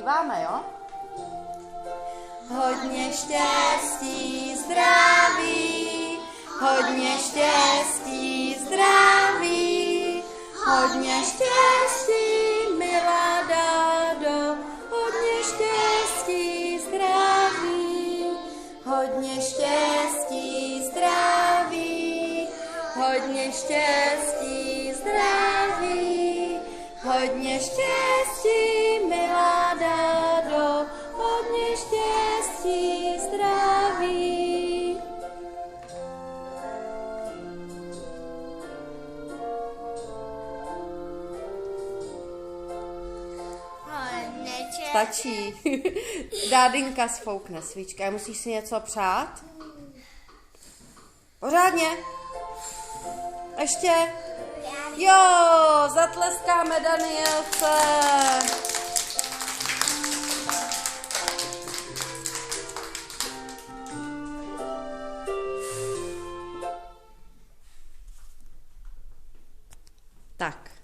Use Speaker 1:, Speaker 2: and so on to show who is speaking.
Speaker 1: zpíváme, jo? Hodně štěstí, zdraví, hodně štěstí, zdraví, hodně štěstí, milá Dádo, hodně štěstí, zdraví, hodně štěstí, zdraví, hodně štěstí, zdraví, hodně štěstí, milá Dádo, hodně štěstí, zdraví. Stačí. Dádinka sfoukne svíčka. Musíš si něco přát? Pořádně? Ještě? Jo, zatleskáme Danielce. Tak.